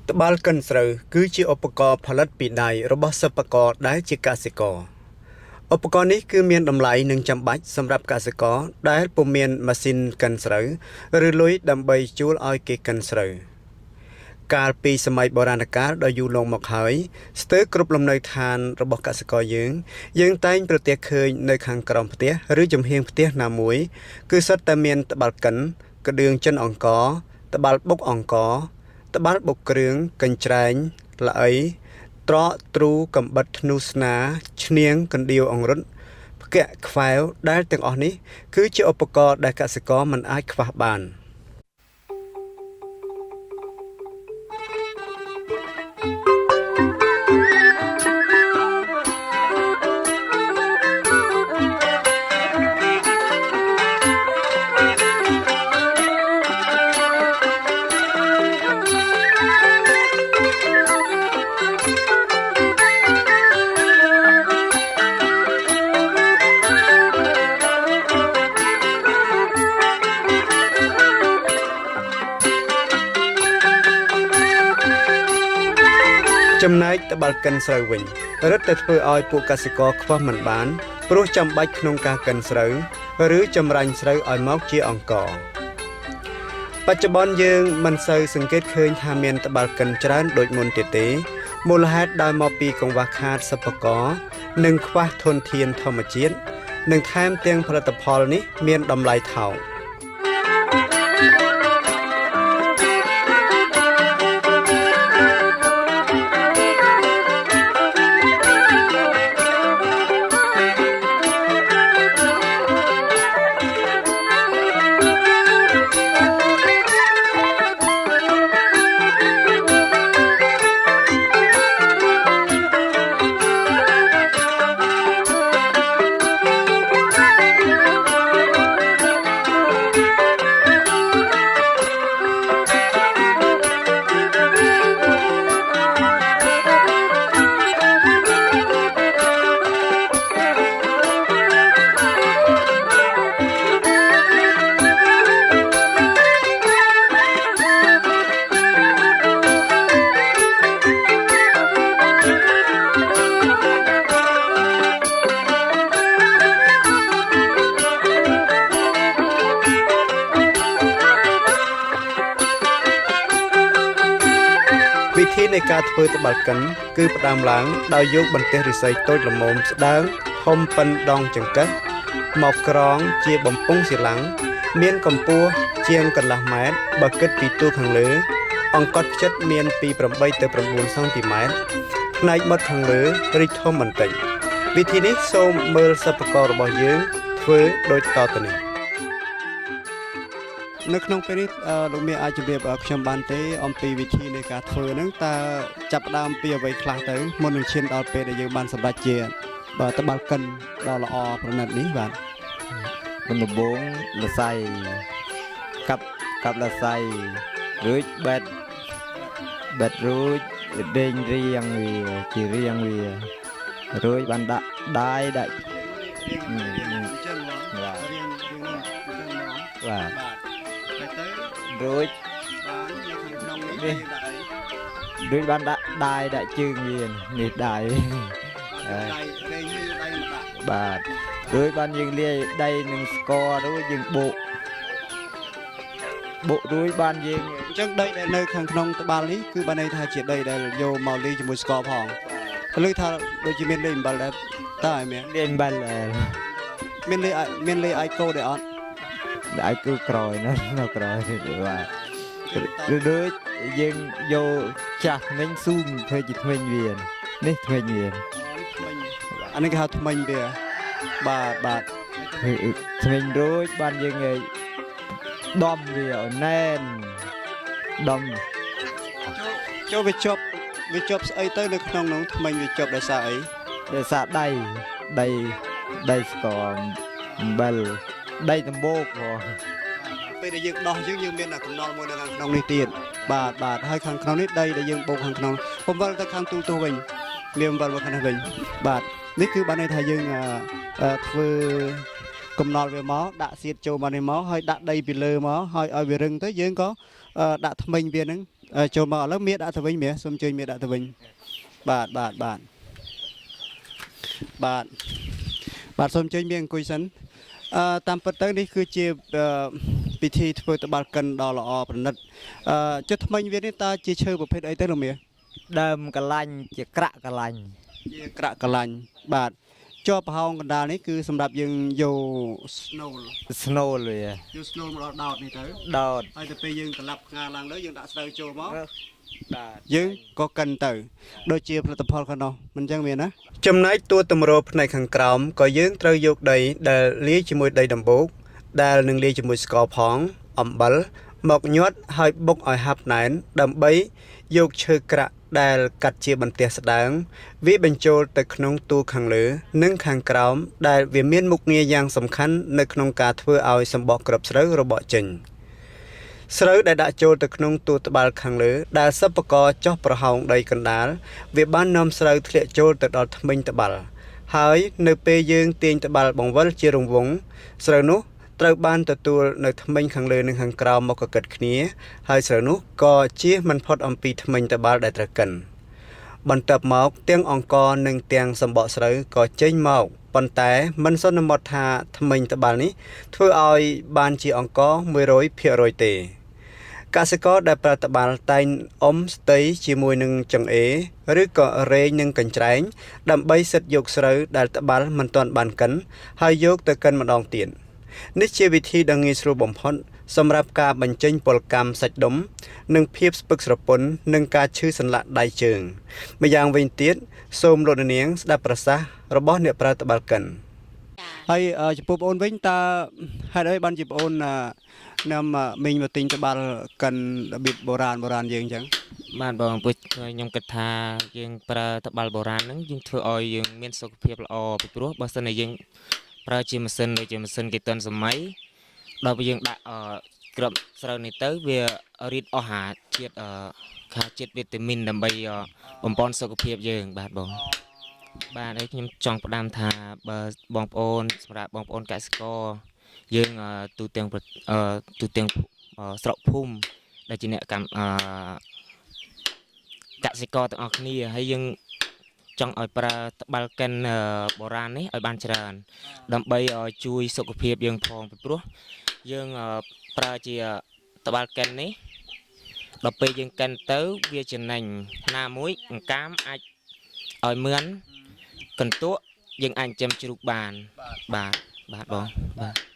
តបាល់កិនស្រូវគឺជាឧបករណ៍ផលិតពីដៃរបស់សិប្បករដែលជាកសិករឧបករណ៍នេះគឺមានតម្លៃនិងចាំបាច់សម្រាប់កសិករដែលពុំមានម៉ាស៊ីនកិនស្រូវឬលុយដើម្បីជួលឲ្យគេកិនស្រូវកាលពីសម័យបុរាណកាលដ៏យូរលង់មកហើយស្ទើរគ្រប់លំនៅឋានរបស់កសិករយើងតែងប្រទះឃើញនៅខាងក្រោមផ្ទះឬចំហៀងផ្ទះណាមួយគឺសុទ្ធតែមានតបាល់កិនក្តឿងចិនអង្គរតបាល់បុកអង្គរតបាល់បុកគ្រឿងកញ្ច្រែងល្អីត្រកទ្រូកំបិតធ្នូស្នាឈ្នាងកណ្ដៀវអង្រុតផ្គាក់ខ្វែវដែលទាំងអស់នេះគឺជាឧបករណ៍ដែលកសិករមិនអាចខ្វះបានចំណែកតបាល់កិនស្រូវវិញរឹតតែធ្វើឲ្យពួកកសិករខ្វះមិនបានព្រោះចាំបាច់ក្នុងការកិនស្រូវឬចម្រាញ់ស្រូវឲ្យមកជាអង្ករបច្ចុប្បន្នយើងមិនសូវសង្កេតឃើញថាមានតបាល់កិនច្រើនដូចមុនទៀតទេមូលហេតុដោយមកពីកង្វះខាតសិប្បករនិងខ្វះធនធានធម្មជាតិនិងថែមទាំងផលិតផលនេះមានតម្លៃថោកវិធីនៃការធ្វើតបាល់កិនគឺផ្ដើមឡើងដោយយកបន្ទះឫស្សីតូចល្មមស្ដើងធំប៉ុនដងចង្កឹះមកក្រងជាបំពង់សៀឡាំងមានកម្ពស់ជាងកន្លះម៉ែត្របើគិតពីទួលខាងលើអង្កត់ផ្ចិតមានពី8ទៅ9សង់ទីម៉ែត្រផ្នែកមាត់ខាងលើរីកធំបន្តិចវិធីនេះសូមមើលសិប្បកររបស់យើងធ្វើដូចតទៅនេះនៅក្នុងពេលនេះលោកមេអាចជម្រាបខ្ញុំបានទេអំពីវិធីនៃការធ្វើហ្នឹងតើចាប់ផ្ដើមពីអ្វីខ្លះទៅមុននឹងឈានដល់ពេលដែលយើងបានសម្រេចជាតបាល់កិនដ៏ល្អប្រណិតនេះបាទមុនដំបូងលស័យកាប់លស័យរួចបេតរួចដេញរៀងវាជារៀងវារួចបានដាក់ដាយដាក់បាទរួចបានដាក់ដាយដាក់ជើងវានេះដាយបាទរួចបានយើងលាយដីនឹងស្កររួចយើងបុករួចបានយើងអញ្ចឹងដីដែលនៅខាងក្នុងត្បាល់នេះគឺបានន័យថាជាដីដែលយកមកលាយជាមួយស្ករផងលើថាដូចជាមានលាយអំបិលដែរតើឲ្យមានលាយអំបិលមានលាយអាយកោដែរអត់អាយគឺក្រោយណានៅក្រោយបាទដូចយើងយកចាស់ធ្មេញស៊ូមធ្វើជាធ្មេញវានេះធ្មេញវាអានេះគេហៅធ្មេញវាបាទធ្មេញរួចបានយើងដំវាឲ្យណែនដំចូលវាជាប់ស្អីទៅនៅក្នុងនោះធ្មេញវាជាប់ដោយសារអីដោយសារដីស្ករអំបិលដីដំបូកបងពេលដែលយើងដោះយើងមានកំណល់មួយនៅខាងក្នុងនេះទៀតបាទហើយខាងក្នុងនេះដីដែលយើងបូកខាងក្នុងបំវល់ទៅខាងទូវិញមានអំបិលមកខាងនេះវិញបាទនេះគឺបានន័យថាយើងធ្វើកំណល់វាមកដាក់សៀតចូលមកនេះមកហើយដាក់ដីពីលើមកហើយឲ្យវារឹងទៅយើងក៏ដាក់ថ្មិញវានឹង ចូលមកឥឡូវមៀដាក់ទៅវិញមាសសូមជួយមៀដាក់ទៅវិញបាទបាទសូមជួយមៀអង្គុយសិនតាមពិតទៅនេះគឺជាពិធីធ្វើត្បាល់កិនដ៏ល្អប្រណិតចុះថ្មិញវានេះតើជាឈើប្រភេទអីទៅលោកមាស ដើមកលាញ់ជាក្រាក់កលាញ់ ជាក្រាក់កលាញ់បាទជាប់ប្រហោងកណ្ដាលនេះគឺសម្រាប់យើងយក snowll វា យក snow មកដល់ដោតនេះទៅ ដោត ហើយទៅពេលយើងក្លាប់ផ្ងាឡើងលើយើងដាក់ស្រូវចូលមក បាទ យើងក៏កិនទៅដូចជាផលិតផលខាងនោះមិនចឹងមានណាចំណែកតួតម្រោផ្នែកខាងក្រោមក៏យើងត្រូវយកដីដែលលាយជាមួយដីដំបូកដែលនឹងលាយជាមួយស្ករផងអំបិលមកញាត់ហើយបុកឲ្យហាប់ណែនដើម្បីយកឈើក្រាក់ដែលកាត់ជាបន្ទះស្ដើងវាបញ្ចូលទៅក្នុងតួខាងលើនិងខាងក្រោមដែលវាមានមុខងារយ៉ាងសំខាន់នៅក្នុងការធ្វើឲ្យសម្បកគ្រាប់ស្រូវរបកចេញស្រូវដែលដាក់ចូលទៅក្នុងតួត្បាល់ខាងលើដែលសិប្បករចោះប្រហោងដីកណ្ដាលវាបាននាំស្រូវធ្លាក់ចូលទៅដល់ធ្មេញត្បាល់ហើយនៅពេលយើងទាញត្បាល់បង្វិលជារង្វង់ស្រូវនោះត្រូវបានទទួលនៅធ្មេញខាងលើនិងខាងក្រោមមកកកិតគ្នាហើយស្រូវនោះក៏ជៀសមិនផុតអំពីធ្មេញត្បាល់ដែលត្រូវកិនបន្ទាប់មកទាំងអង្ករនិងទាំងសម្បកស្រូវក៏ចេញមកប៉ុន្តែមិនសន្មត់ថាធ្មេញត្បាល់នេះធ្វើឲ្យបានជាអង្ករ 100% ទេកសិករដែលប្រើត្បាល់តែងអុំស្ទៃជាមួយនឹងចង្អេរឬក៏រែងនឹងកញ្ច្រែងដើម្បីសិតយកស្រូវដែលត្បាល់មិនទាន់បានកិនហើយយកទៅកិនម្ដងទៀតនេះជាវិធីដ៏ងាយស្រួលបំផុតសម្រាប់ការបញ្ចេញពលកម្មសាច់ដុំនិងភាពស្ពឹកស្រពន់និងការឈឺសន្លាក់ដៃជើងម្យ៉ាងវិញទៀតសូមលោកនាងស្ដាប់ប្រសាសន៍របស់អ្នកប្រើត្បាល់កិនហើយចំពោះបងអូនវិញតើហេតុអីបានជាបងអូននាំមីងមកទិញត្បាល់កិនរបៀបបុរាណយើងអញ្ចឹង បាទបងពុជខ្ញុំគិតថាយើងប្រើត្បាល់បុរាណហ្នឹងយើងធ្វើឲ្យយើងមានសុខភាពល្អពីព្រោះបើសិនជាយើងប្រើជាម៉ាស៊ីនដូចជាម៉ាស៊ីនគេទាន់សម័យដល់ពេលយើងដាក់គ្រាប់ស្រូវនេះទៅវារីតអស់ហាជាតិខាជាតិវីតាមីនដើម្បីបំពេញសុខភាពយើងបាទបងបាទហើយខ្ញុំចង់ផ្ដាំថាបើបងប្អូនសម្រាប់បងប្អូនកសិករយើងទូទាំងស្រុកភូមិដែលជាអ្នកកម្មកសិករទាំងអស់គ្នាហើយយើងចង់ឲ្យប្រើត្បាល់កិនបុរាណនេះឲ្យបានច្រើនដើម្បីជួយសុខភាពយើងផងពីព្រោះយើងប្រើជាត្បាល់កិននេះដល់ពេលយើងកិនទៅវាចំណេញណាមួយអង្កាមអាចឲ្យមឿនកន្ទក់យើងអាចចិញ្ចឹមជ្រូកបានបាទបងបាទ